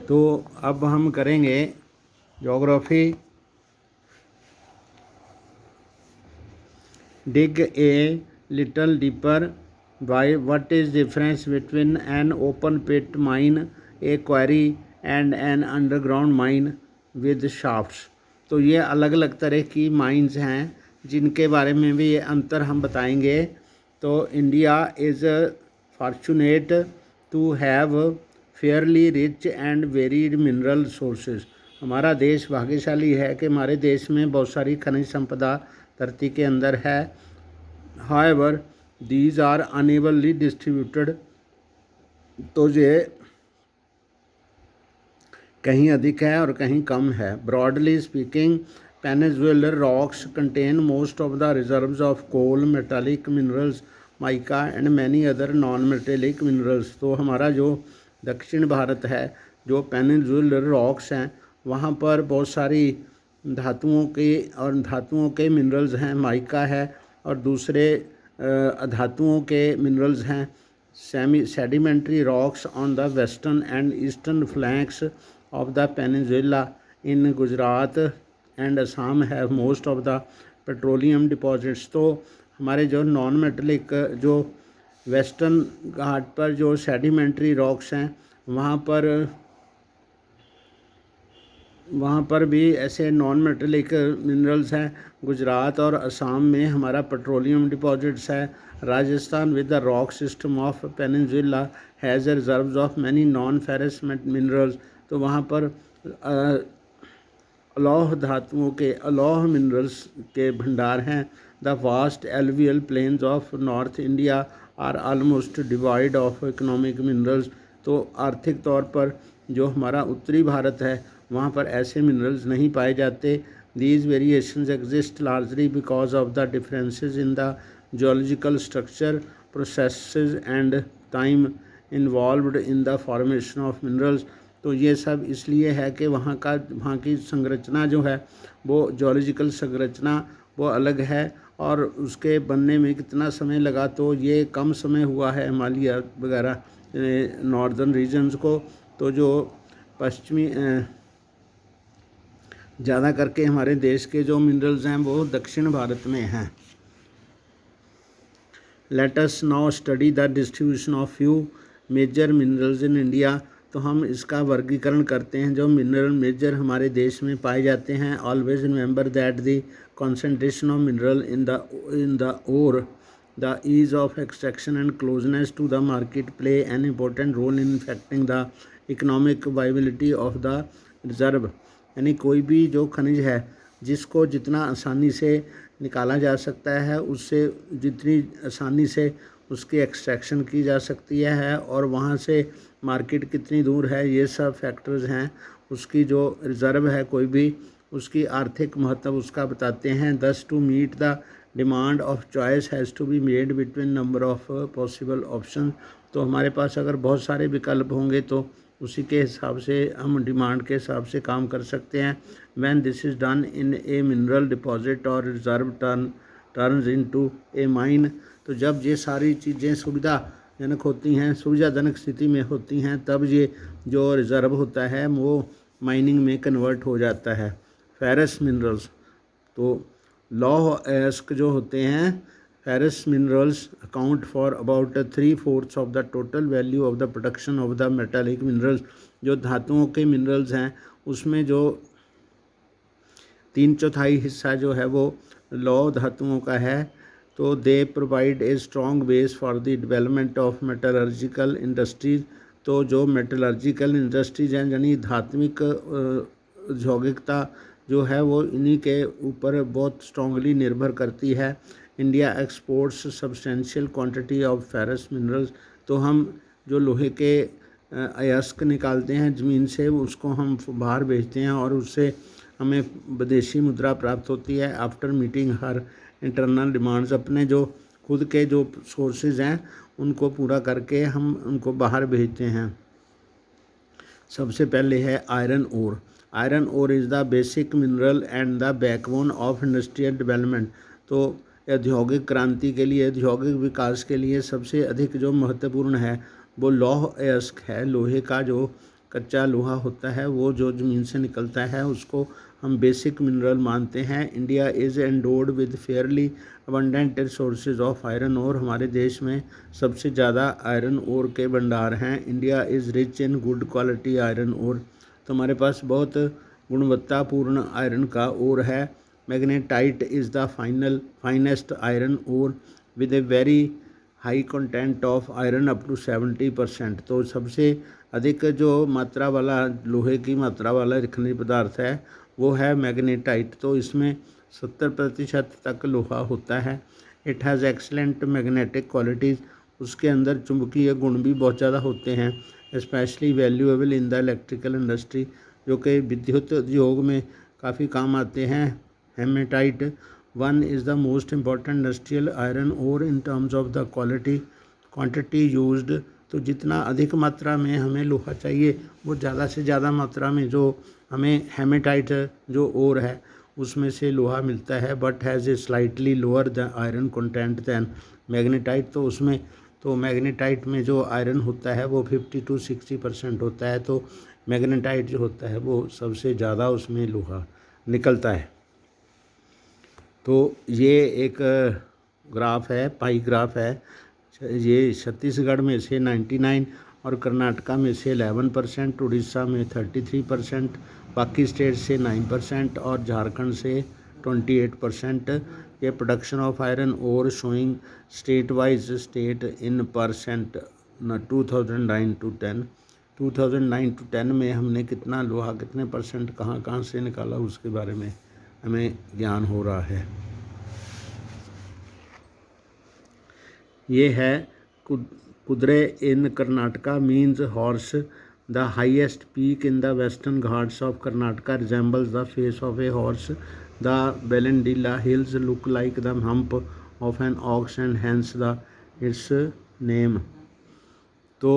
तो अब हम करेंगे geography. Dig a little deeper. Why what is difference between an open pit mine, a quarry and an underground mine with shafts. तो ये अलग अलग तरह की माइंस हैं जिनके बारे में भी ये अंतर हम बताएंगे। तो India is fortunate to have fairly rich and varied mineral sources. हमारा देश भाग्यशाली है कि हमारे देश में बहुत सारी खनिज संपदा धरती के अंदर है। However these are unevenly distributed. तो ये कहीं अधिक है और कहीं कम है। Broadly speaking, peninsular rocks contain most of the reserves of coal, metallic minerals, mica and many other non metallic minerals. तो हमारा जो दक्षिण भारत है, जो पेनिनसुलर रॉक्स हैं, वहाँ पर बहुत सारी धातुओं के मिनरल्स हैं। माइका है और दूसरे अधातुओं के मिनरल्स हैं। Sedimentary rocks on the western and eastern flanks of the peninsula in Gujarat and Assam have most of the petroleum deposits. तो हमारे जो नॉन मेटलिक जो वेस्टर्न घाट पर जो सेडिमेंट्री रॉक्स हैं, वहाँ पर भी ऐसे नॉन मेटलिक मिनरल्स हैं। गुजरात और असम में हमारा पेट्रोलियम डिपॉजिट्स है। Rajasthan with the rock system of peninsula has reserves of many non ferrous minerals. तो वहाँ पर अलौह मिनरल्स के भंडार हैं। The vast alluvial plains of north India are almost devoid of economic minerals. तो आर्थिक तौर पर जो हमारा उत्तरी भारत है, वहाँ पर ऐसे मिनरल्स नहीं पाए जाते। These variations exist largely because of the differences in the geological structure, processes and time involved in the formation of minerals. तो ये सब इसलिए है कि वहाँ की संरचना जो है, वो जियोलॉजिकल संरचना वो अलग है, और उसके बनने में कितना समय लगा, तो ये कम समय हुआ है हिमालय वगैरह नॉर्दर्न रीजन्स को। तो जो पश्चिमी ज़्यादा करके हमारे देश के जो मिनरल्स हैं वो दक्षिण भारत में हैं। Let us now study the distribution of few major minerals in India. तो हम इसका वर्गीकरण करते हैं जो मिनरल मेजर हमारे देश में पाए जाते हैं। Always remember that the concentration of mineral in the ore, the ease of extraction and closeness to the market play an important role in affecting the economic viability of the reserve। यानी कोई भी जो खनिज है जिसको जितना आसानी से निकाला जा सकता है, उससे जितनी आसानी से उसकी एक्सट्रैक्शन की जा सकती है, और वहाँ से मार्केट कितनी दूर है, ये सब फैक्टर्स हैं। उसकी जो रिज़र्व है कोई भी, उसकी आर्थिक महत्व उसका बताते हैं। Thus to meet the demand of choice has to be made between number of possible option. तो हमारे पास अगर बहुत सारे विकल्प होंगे तो उसी के हिसाब से हम डिमांड के हिसाब से काम कर सकते हैं। When this is done in a mineral deposit और रिजर्व टर्न्स इनटू ए माइन। तो जब ये सारी चीज़ें सुविधाजनक होती हैं, सुविधाजनक स्थिति में होती हैं, तब ये जो रिज़र्व होता है वो माइनिंग में कन्वर्ट हो जाता है। फेरस मिनरल्स, तो लौह अयस्क जो होते हैं, ferrous minerals account for about 3/4 of the total value of the production of the metallic minerals. जो धातुओं के मिनरल्स हैं उसमें जो 3/4 हिस्सा जो है वो लौह धातुओं का है। तो they provide a strong base for the development of metallurgical industries. तो जो मेटलर्जिकल इंडस्ट्रीज हैं, यानी धात्विक औद्योगिकता जो है वो इन्हीं के ऊपर बहुत स्ट्रांगली निर्भर करती है। India exports substantial quantity of ferrous minerals. तो हम जो लोहे के अयस्क निकालते हैं ज़मीन से, उसको हम बाहर भेजते हैं और उससे हमें विदेशी मुद्रा प्राप्त होती है। आफ्टर मीटिंग हर इंटरनल डिमांड्स, अपने जो खुद के जो सोर्सेज हैं उनको पूरा करके हम उनको बाहर भेजते हैं। सबसे पहले है iron ore. Iron ore is the basic mineral and the backbone of industrial development. तो औद्योगिक क्रांति के लिए, औद्योगिक विकास के लिए सबसे अधिक जो महत्वपूर्ण है वो लौह अयस्क है। लोहे का जो कच्चा लोहा होता है वो जो ज़मीन से निकलता है उसको हम बेसिक मिनरल मानते हैं। India is endowed with fairly abundant resources of iron ore. हमारे देश में सबसे ज़्यादा आयरन ओर के भंडार हैं। India is rich in good quality iron ore. तो हमारे पास बहुत गुणवत्तापूर्ण आयरन का ओर है। Magnetite is the finest iron ore with a very high content of iron up to 70%। तो सबसे अधिक जो मात्रा वाला लोहे की मात्रा वाला खनिज पदार्थ है वो है मैग्नेटाइट। तो इसमें 70% तक लोहा होता है। It has excellent magnetic qualities. उसके अंदर चुंबकीय गुण भी बहुत ज़्यादा होते हैं। Specially valuable in the electrical industry, जो कि विद्युत उद्योग में काफ़ी काम आते हैं। Hematite one is the most important industrial iron ore in terms of the quantity used. तो जितना अधिक मात्रा में हमें लोहा चाहिए वो ज़्यादा से ज़्यादा मात्रा में जो हमें हेमेटाइट जो ओर है उसमें से लोहा मिलता है। But has a slightly lower the iron content than magnetite. तो उसमें तो मैग्नेटाइट में जो आयरन होता है वो 50 to 60% होता है। तो मैग्नेटाइट जो होता है वो सबसे ज़्यादा उसमें लोहा निकलता है। तो ये एक ग्राफ है, पाई ग्राफ है। ये छत्तीसगढ़ में से 99 और कर्नाटका में से 11%, उड़ीसा में 33%, बाकी स्टेट से 9% और झारखंड से 28%। ये production of iron ore showing state wise state in percent 2009 to 10। 2009 to 10 में हमने कितना लोहा कितने परसेंट कहाँ कहाँ से निकाला उसके बारे में हमें ज्ञान हो रहा है। ये है Kudre in Karnataka means horse. The highest peak in the western Ghats of Karnataka resembles the face of a horse. The Bailadila hills look like the hump of an ox and hence the its name. तो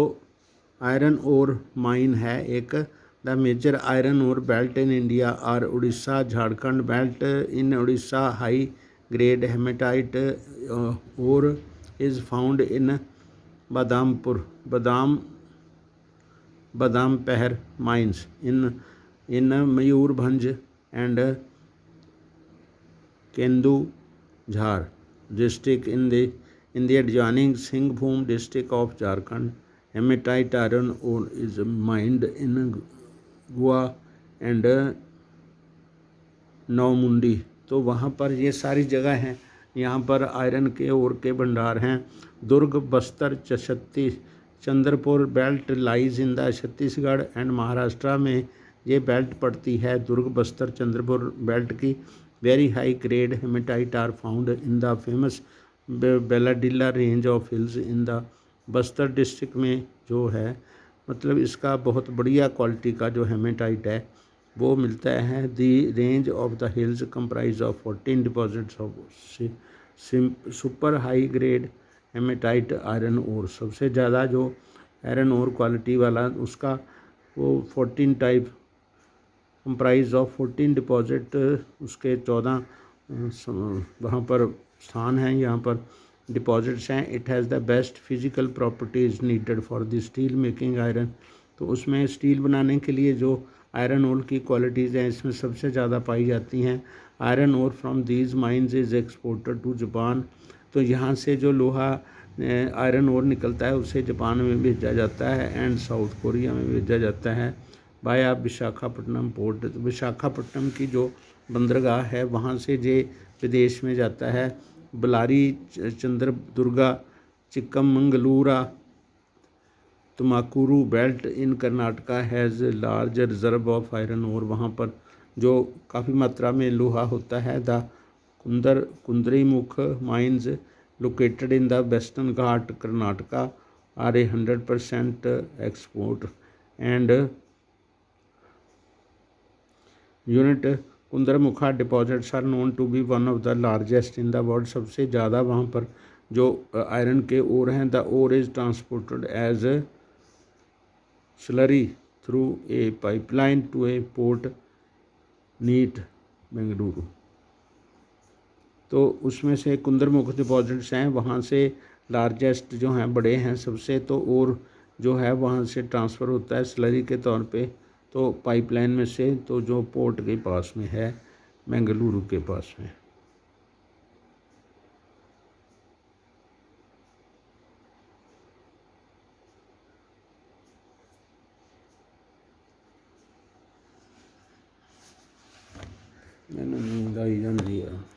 आयरन ओर माइन है एक। The major iron ore belt in India are Orissa Jharkhand belt. In Orissa high grade hematite ore is found in Badampahar mines in Mayurbhanj and Kendujhar district in the adjoining Singhbhum district of Jharkhand. Hematite iron ore is mined in Goa and नौमुंडी। तो वहाँ पर ये सारी जगह हैं, यहाँ पर iron के ओर के भंडार हैं। Durg Bastar Chandrapur belt lies in the Chhattisgarh and Maharashtra में ये बेल्ट पड़ती है। दुर्ग बस्तर चंद्रपुर बेल्ट की very high grade hematite are found in the famous Bailadila range of hills in the Bastar district में जो है मतलब इसका बहुत बढ़िया क्वालिटी का जो हेमेटाइट है वो मिलता है। The range of the hills comprise of 14 deposits of super high grade hematite iron ore. सबसे ज़्यादा जो आयरन ओर क्वालिटी वाला उसका वो 14 टाइप कंप्राइज ऑफ 14 डिपॉजिट उसके 14 वहाँ पर स्थान हैं, यहाँ पर डिपॉजिट्स हैं। It has the best physical properties needed for the steel making iron. तो उसमें स्टील बनाने के लिए जो आयरन ओर की क्वालिटीज़ हैं इसमें सबसे ज़्यादा पाई जाती हैं। Iron ore from these mines is exported to Japan. तो यहाँ से जो लोहा आयरन ओर निकलता है उसे जापान में भेजा जाता है एंड साउथ कोरिया में भेजा जाता है बाया विशाखापट्टनम पोर्ट। विशाखापट्टनम की जो बंदरगाह है वहाँ से ये विदेश में जाता है। Ballari Chitradurga Chikkamagaluru Tumakuru belt in Karnataka has large reserve of iron ore. वहाँ पर जो काफ़ी मात्रा में लोहा होता है। The Kudremukh mines located in the western Ghat Karnataka are a 100% export and unit Kudremukh deposits are known to be one of the largest in the world. सबसे ज़्यादा वहाँ पर जो आयरन के ओर हैं the ore is transported as slurry through a pipeline to a port near Bengaluru. तो उसमें से कुंद्रमुख डिपॉजिट्स हैं वहाँ से लार्जेस्ट जो हैं बड़े हैं सबसे। तो और जो है वहाँ से ट्रांसफ़र होता है स्लरी के तौर पे, तो पाइपलाइन में से, तो जो पोर्ट के पास में है, बेंगलुरु के पास में। मैंने नींद आई जाती है।